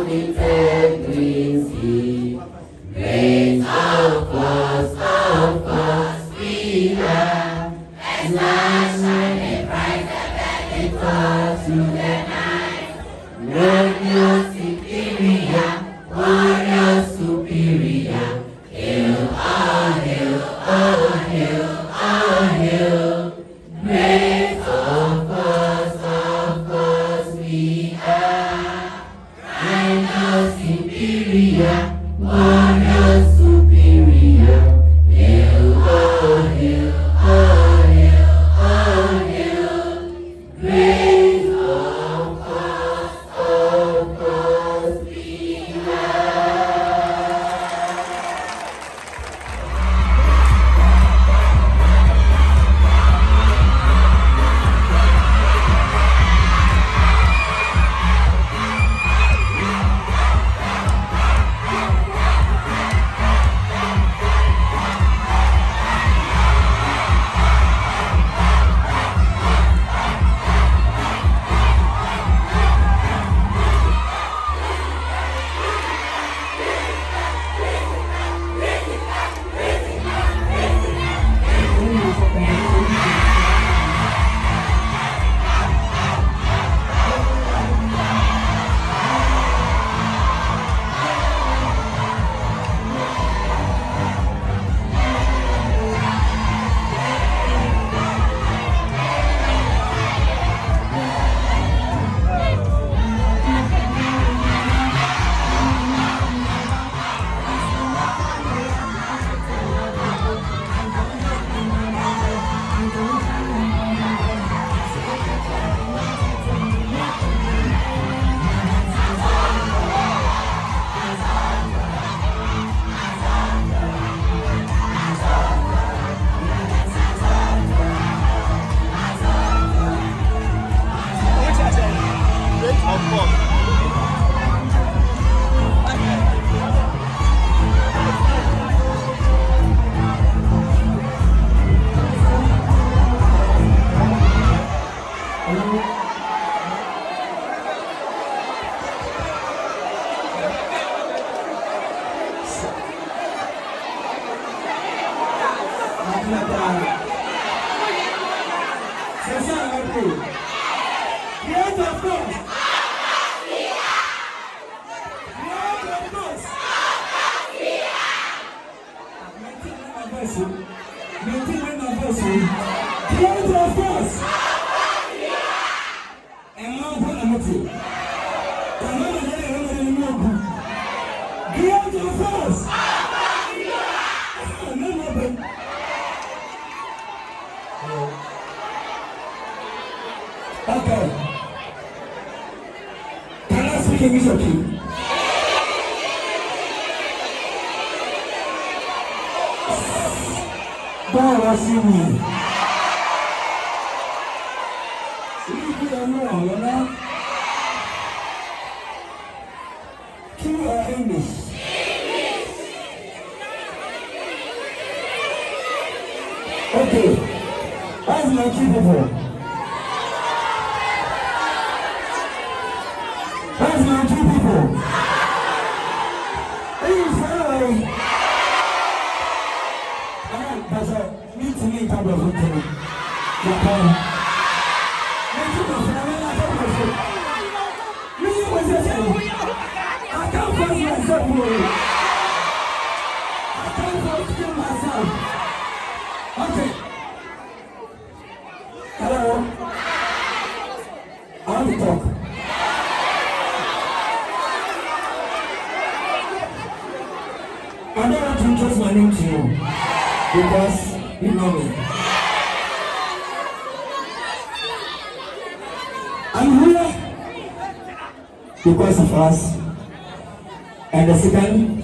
integrity. Great of course we are. As light shining brighter than before through the night. Warrior superior, warrior superior. Hail, oh hail, oh hail, oh hail. Great of course we are. Warrior superior, warrior superior. Hail, oh hail, oh hail, oh hail. Great of course we Okay. Can I speak English or you? God has seen me. If you are wrong, you know? True or English? Okay. That's my two people. That's my two people. Hey, sorry. That's a need to make up of it. I can't force myself. I can't force myself. Okay. Hello. I want to talk. I don't want to introduce my name to you because you know me. I'm here because of us. And the second,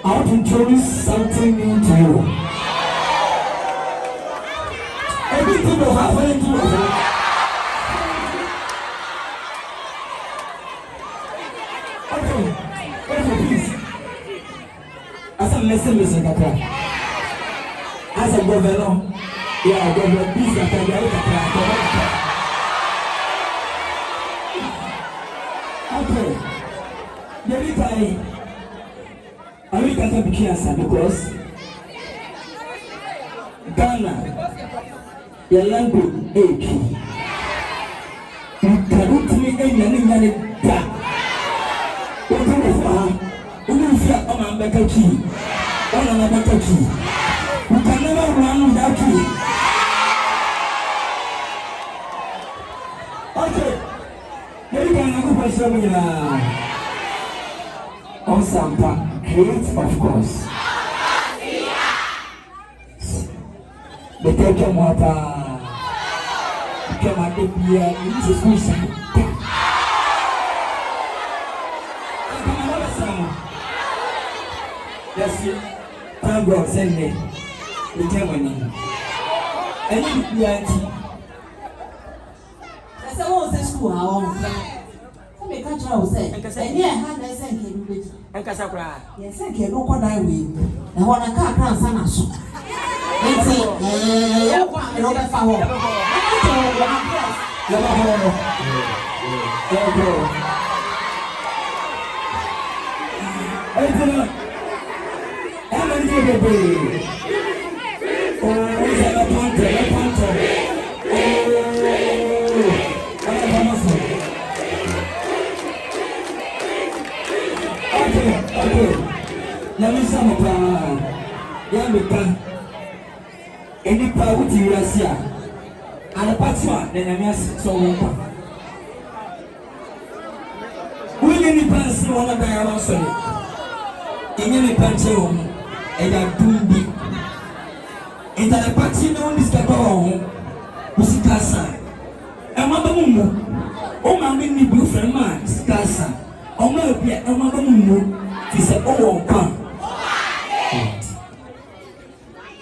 I want to introduce something new to you. Everything will happen to you. Okay, please. As a listen, Kaka. As a governor, yeah, governor, please, Kaka. Okay. Every time I can't be cancer because Ghana, your language, age. You cannot make any that. What do you want? Who is your own better key? One another key. You can never run without key. Okay. Maybe can I go for some on some create, of course. The take your water. Come on, the beer, this is good. Yes, thank God, send me. The Germany. I need to be anti. I said, oh, the school, I won't make a child say, and yeah, had I sent him with Nkansah. yes, I can't look what I will. And when I can't answer, I should. It's a Robert Fowler. Any power with you, and a patchwork, then I miss so one. We need to pass one of the also. In any pantheon, and I do be. And I party on this cabal, who's a casa. And Mother Mumu, oh, my mini blue friend, man, Scassa. Oh, my, and Mother Mumu, is a oh, come.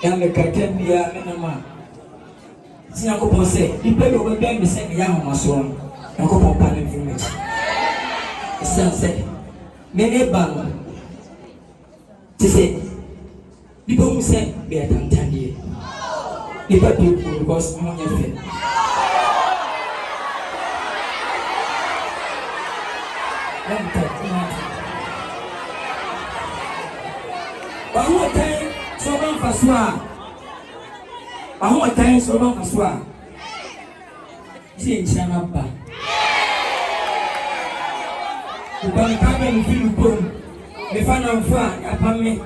And the curtain be a minimum. See, I go say, you play over there, the same young mason, and go on panel image. Sunset, many bang. To say, people who say, be a tantandy. People do because I'm your friend. One more time, so long for swa. One more time, so long for swa. See, China back. You can come and feel good. The fan of fun, a pammy.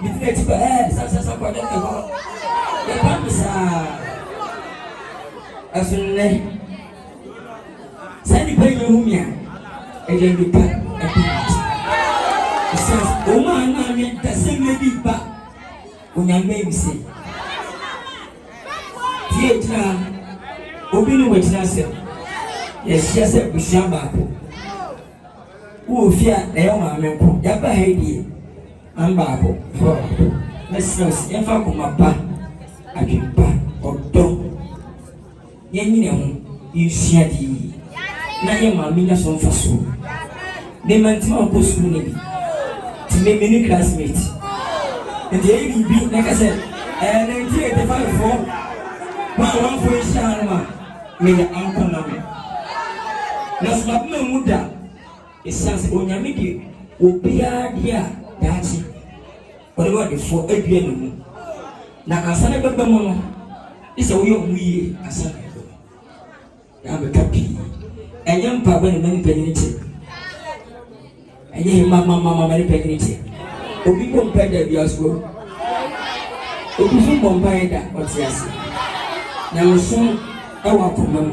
Between the head, such as a quarter of the pammies are as in name. Sandy Payumia, and then we cut a pinch. It says, oh, man, I mean, the same lady back when I may say. Theatre, Obino with Nasser. Yes, yes, we shall back. Who fear the young man, Yapa Haiti, and Babo, for let's say, if I come up, I can back or don't. You share the Nayama son for school. They maintain post school to make many classmates. And they will be, like I said, and then take the 5 one for a shaman, may the uncle number. That's not no muda. It sounds Onyamidi will be a dear dancing. Whatever the 4 8 now, as I got the mono, it's a we as I am a cappy. A young papa and many penalty. And ye mamma many penalty. Obi compared the Biasco. Obi compared that, what's yes. Now, soon I want to know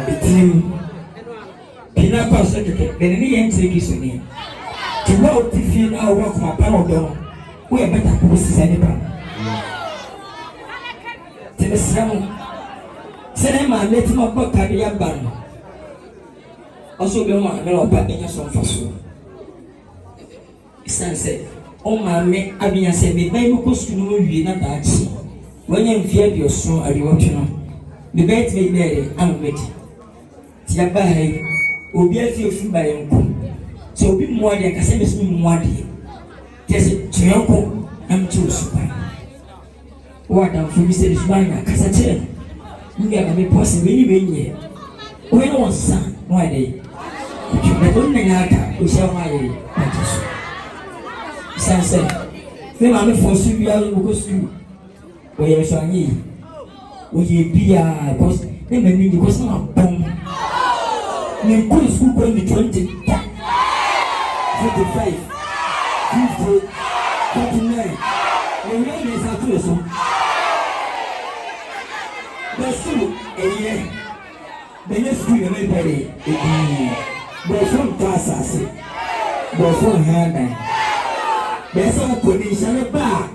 the team. Pinapa secretary, then any entry is in here. To go to feel our work my power down. We are better to see anybody. To the sound. Say, my let him up a career ban. Also, be my mellow back in your son for so. Said, oh, my me, I mean, I said, me, baby, goes to know you not that. When you fear your son, are you watching? The bed may be I'm ready. Tiabai. Obi afi ofi ba yanko so obi muade ka se besu muade tese tuyanko am tu supa wa dan fu mi se supa na ka sa che ngia ka me posi we ni be nye o ye won sa no ade Me don't naka, we shall my Sansa. Me mammy for Sylvia go school. Where you shall ye? Will ye be a because they may need because not bomb. Me go to school going to 20, 55, 50, 49. The name is a two. That's true, a year. The next school you may pay. There's some classes. There's some hand. There's some condition of bar.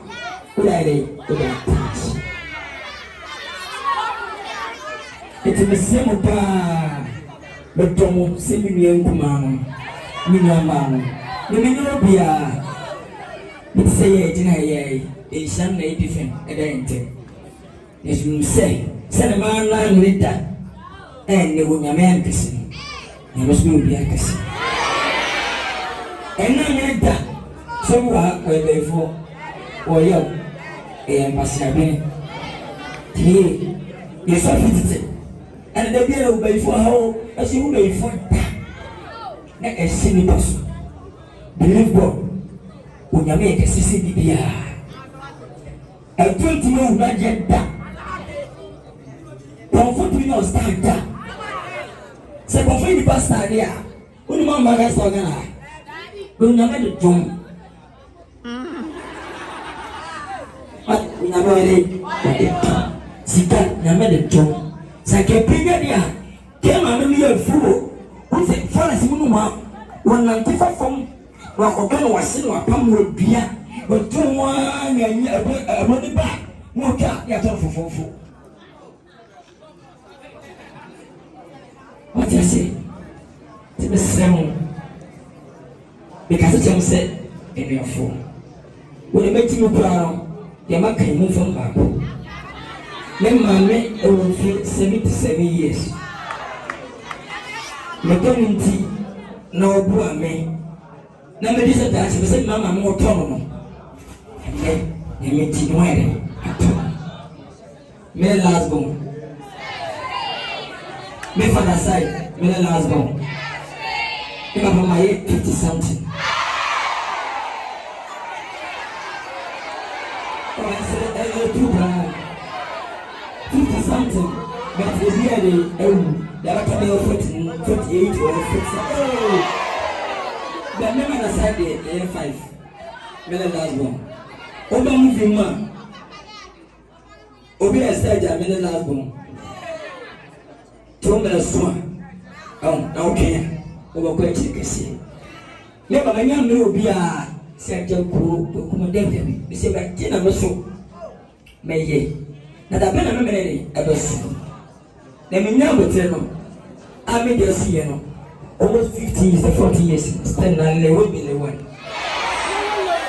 It's the same bar. But don't see me young man. The mineral beer. It's a dinner, a Sunday different. As you say, send a man lying with that. And they will man kissing. There must be a kissing. And I like that. Somewhere where they fall. Or young. And must have been. Today, you're so visited. And the girl will be for how as you may for that. Not a silly person. Believe God. When you make a CCD, I told you not yet that. Comfort me not stand up. Say, comfort the pastor there. Only one man has organized. Don't you make the drum? But we never ready. See that, you made the drum. Say, can bring it here. Came and be a fool. Who said, for us, you know, 195 from Kokoben was seen or come with beer. But 2 1 and a money back. No car, you're talking for. What you say? To the same because it's said in your phone. When you make you proud, you might move from back. Then my man will feel 77 years. Maternity, no poor me. Now, this is that she said, Mamma, more autonomous. And then you meet you wearing at all. May last born. Me father side, me last born. Me papa my 50 something. Oh, I said, 50 something. But the year they are coming 48 or 50. Oh, but me man aside the 5. Me last born. Oba moving man. Obi aside me last born. Tombe swan. Okay. Over quite a see. Never my young little beer said your crew to accommodate them. You say, but dinner was so. May ye. That I've been a minute ever seen. Let me never tell them. I made your see almost 50 years or 40 years. Stand and they will be the one.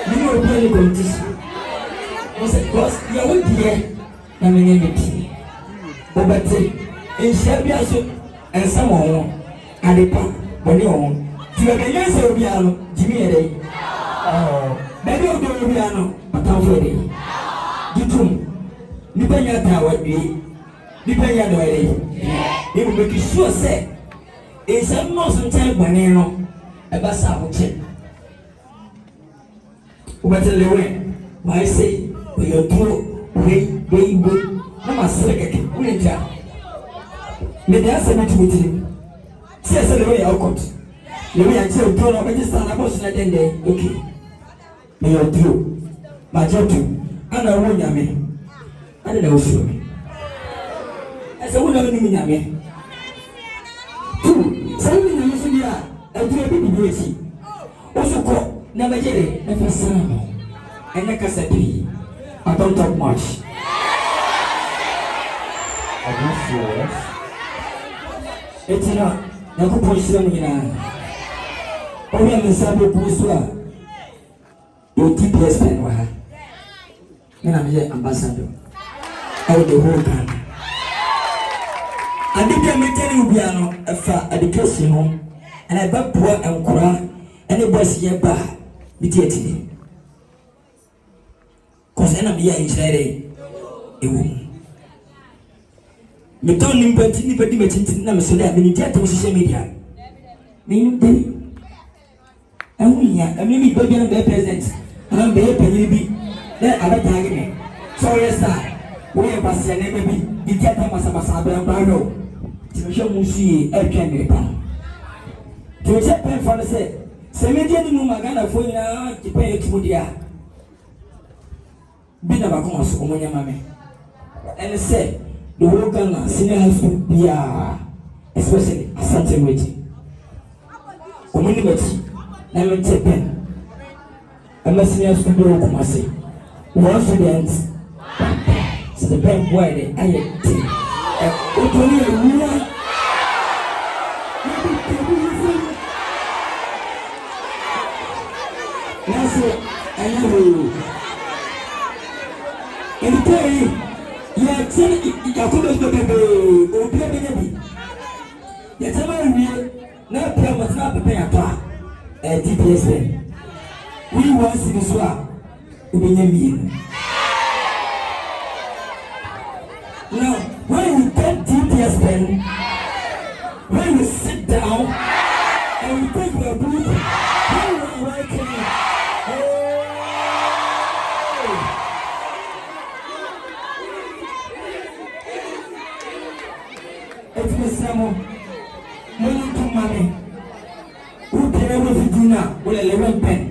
You know, really going to see. I said, because you will be here. I mean, everything. But in Serbia, and someone and the pump, but no, to a young Serbiano, Jimmy a day. Oh, maybe you'll do Rubiano, but I'm ready. You too. Depending on how it be, depending on the way, they will make you sure, say, it's a most time when you know about Sabotage. But the way, why say, we are two, wait, no, my second, winter. May they ask me to meet him. See, I said the way I got. The way I tell you, I just stand up on that day. Okay. May you do. My job too. And I won't yammy. I don't know for I said, what do you mean, yammy? Two. Something I used to be a baby beauty. Also, call never get it. Never son. And like I said, I don't talk much. I don't sure. It's not. Na kuposhira mina. Oya misabu kuswa. Yo Dps Pens wa. Mina mje ambassador. Out the whole country. Adibia meteri ubiano afa education home. And I back poor and kura and the boys here ba bitieti. Cause ena biya injere ewu. Me don't nimpa ni pedi me tintin na me so da me ni social media. Name day. And we are, and maybe baby and the president, and I'm the baby. Then I don't tag me. So, yes, sir. We have a say, maybe you get them as a massacre and barrow. To show Musi, a can to accept pen for the say, Semedian Mumagana for you to pay it to the Bina Bacons, Omonia Mammy. And say, the Wogan, senior husband, especially a certain waiting. Community, never take pen. Unless you have to do Kumasi. Once again, so the pen where the INT. I know. In the day, you are saying you couldn't go to the baby. Yet, now play was not prepared at Dps Pens. We want to this one. Now, when you get Dps Pens, when you sit down and you take your book, when you are writing, it's the same. When you come money, who can ever do now with a 11 pen?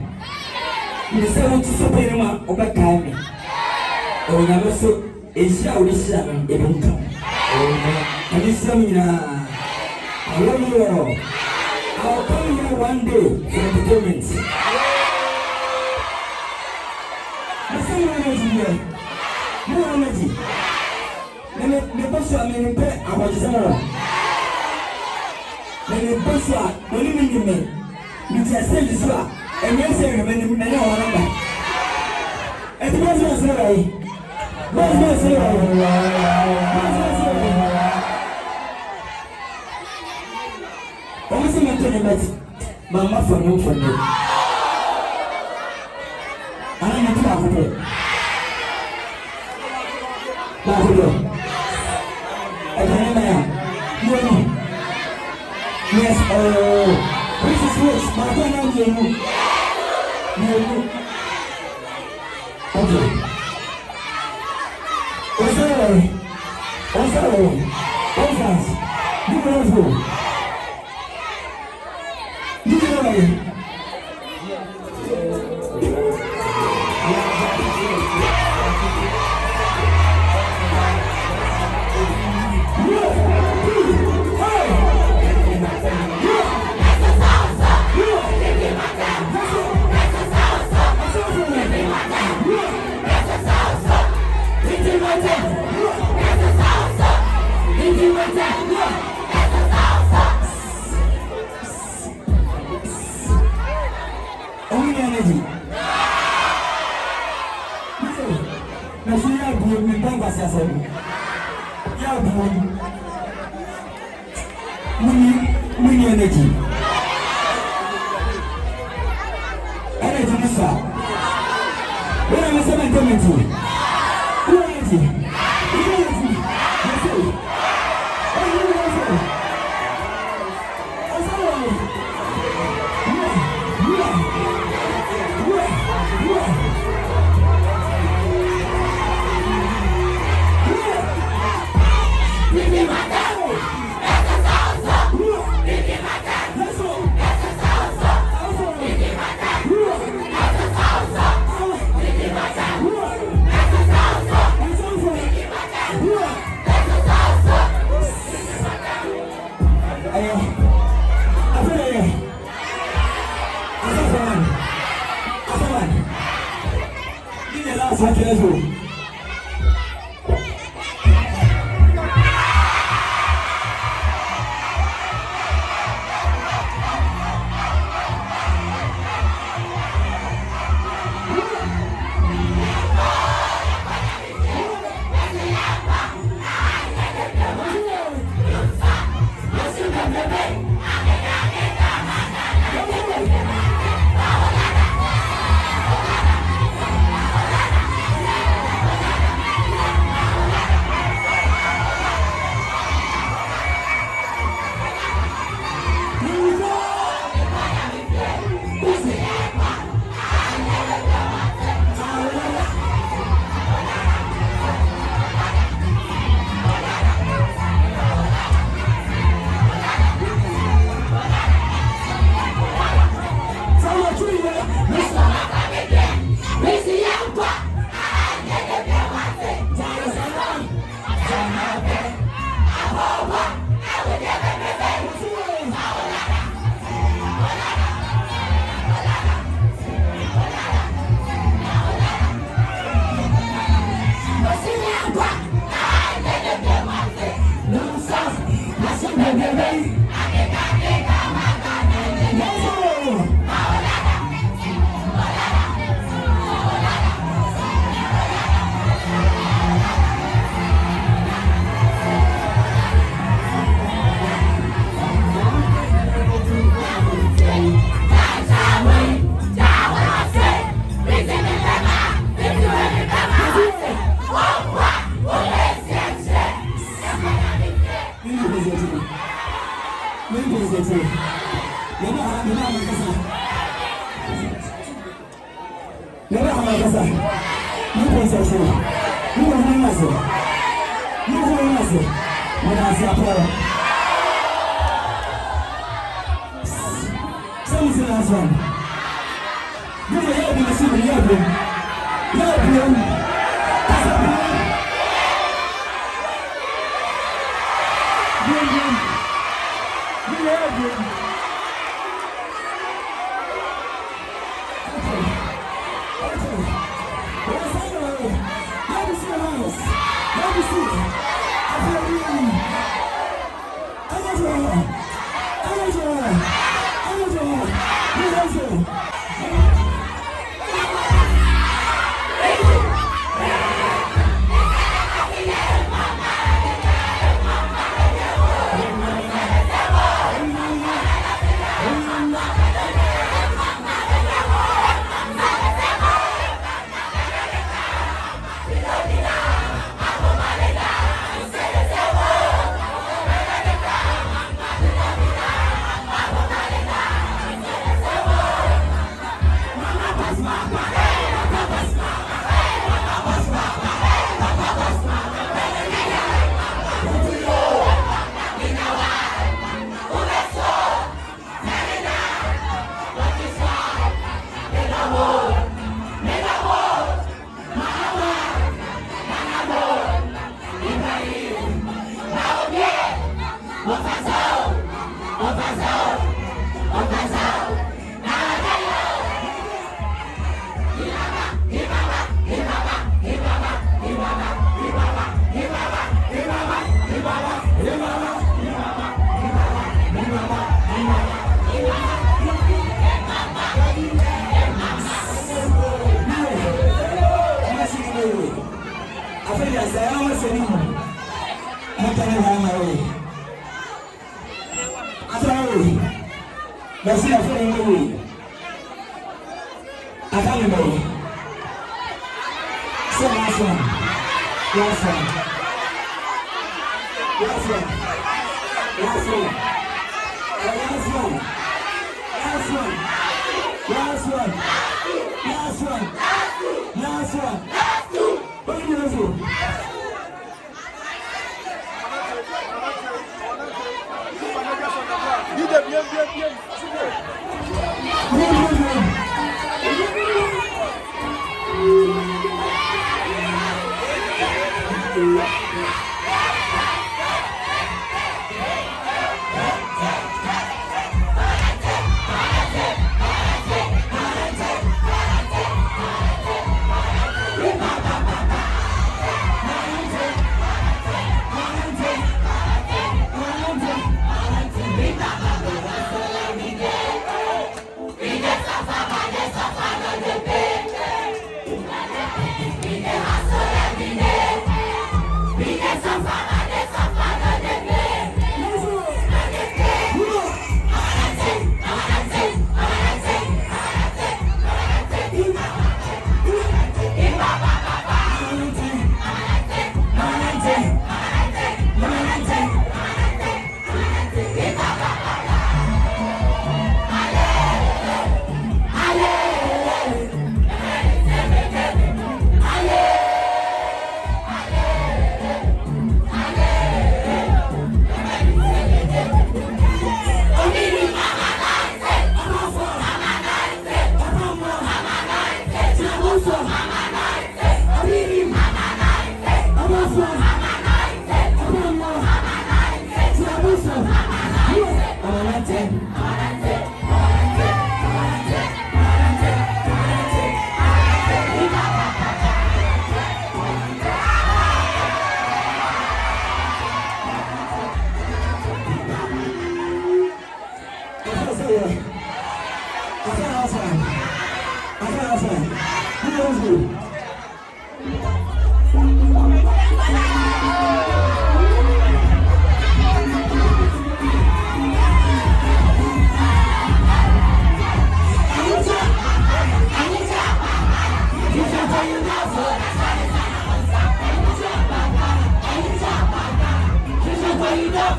You say what you say, Pema, or back time. Oh, never so. It's how this seven didn't come. And this seminar, I love you all. I'll come here one day for the payments. I say no energy here. No energy. The boss are many pay about Sarah. The boss are only men. You just say this one, and you say when you know what I'm. And the boss was right. What's my say? What's my say? Mama for you for me. I am not going to yes, this is what my friend okay.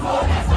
That's